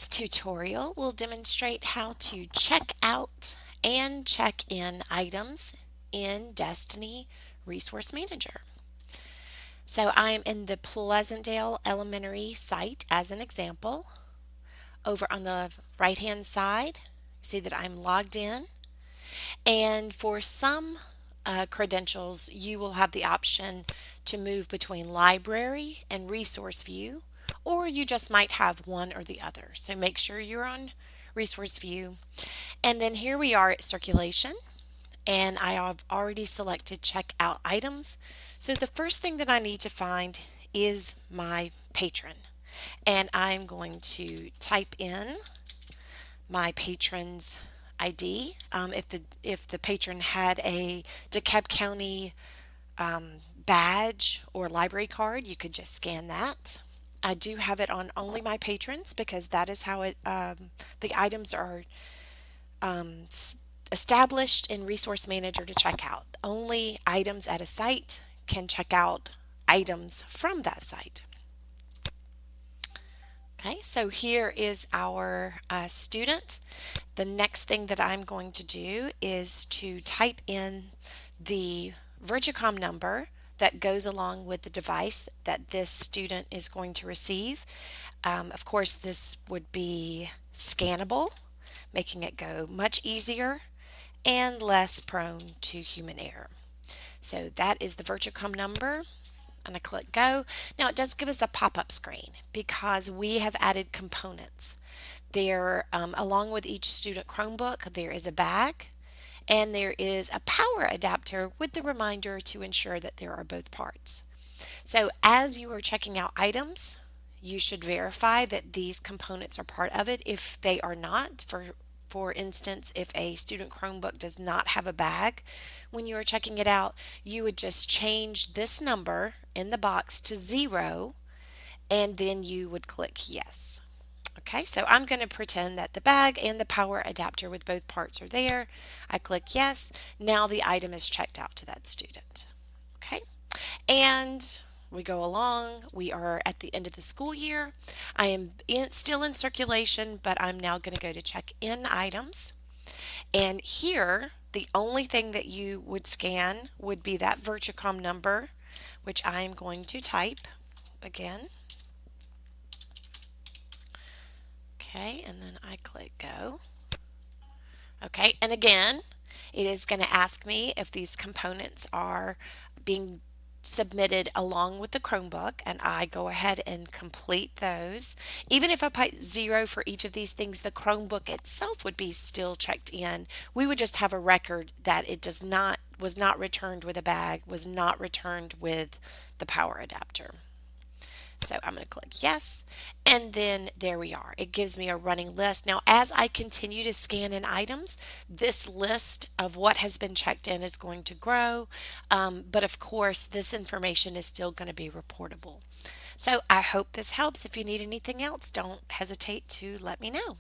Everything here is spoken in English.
This tutorial will demonstrate how to check out and check in items in Destiny Resource Manager. So I'm in the Pleasantdale Elementary site as an example. Over on the right hand side, see that I'm logged in. And for some credentials, you will have the option to move between library and resource view, or you just might have one or the other. So make sure you're on resource view. And then here we are at circulation, and I have already selected check out items. So the first thing that I need to find is my patron. And I'm going to type in my patron's ID. If the patron had a DeKalb County badge or library card, you could just scan that. I do have it on only my patrons because that is how the items are established in Resource Manager to check out. Only items at a site can check out items from that site. Okay, so here is our student. The next thing that I'm going to do is to type in the Virtucom number that goes along with the device that this student is going to receive. Of course, this would be scannable, making it go much easier and less prone to human error. So that is the Virtucom number. And I click go. Now it does give us a pop-up screen because we have added components. There, along with each student Chromebook, there is a bag and there is a power adapter with the reminder to ensure that there are both parts. So as you are checking out items, you should verify that these components are part of it. If they are not, for instance, if a student Chromebook does not have a bag, when you are checking it out, you would just change this number in the box to 0 and then you would click yes. Okay, so I'm going to pretend that the bag and the power adapter with both parts are there. I click yes. Now the item is checked out to that student. Okay, and we go along. We are at the end of the school year. I am still in circulation, but I'm now going to go to check in items. And here, the only thing that you would scan would be that Virtucom number, which I'm going to type again. Okay, and then I click go. Okay, and again, it is going to ask me if these components are being submitted along with the Chromebook, and I go ahead and complete those. Even if I put 0 for each of these things, the Chromebook itself would be still checked in. We would just have a record that it was not returned with a bag, was not returned with the power adapter. So I'm going to click yes, and then there we are. It gives me a running list. Now, as I continue to scan in items, this list of what has been checked in is going to grow, but of course, this information is still going to be reportable. So I hope this helps. If you need anything else, don't hesitate to let me know.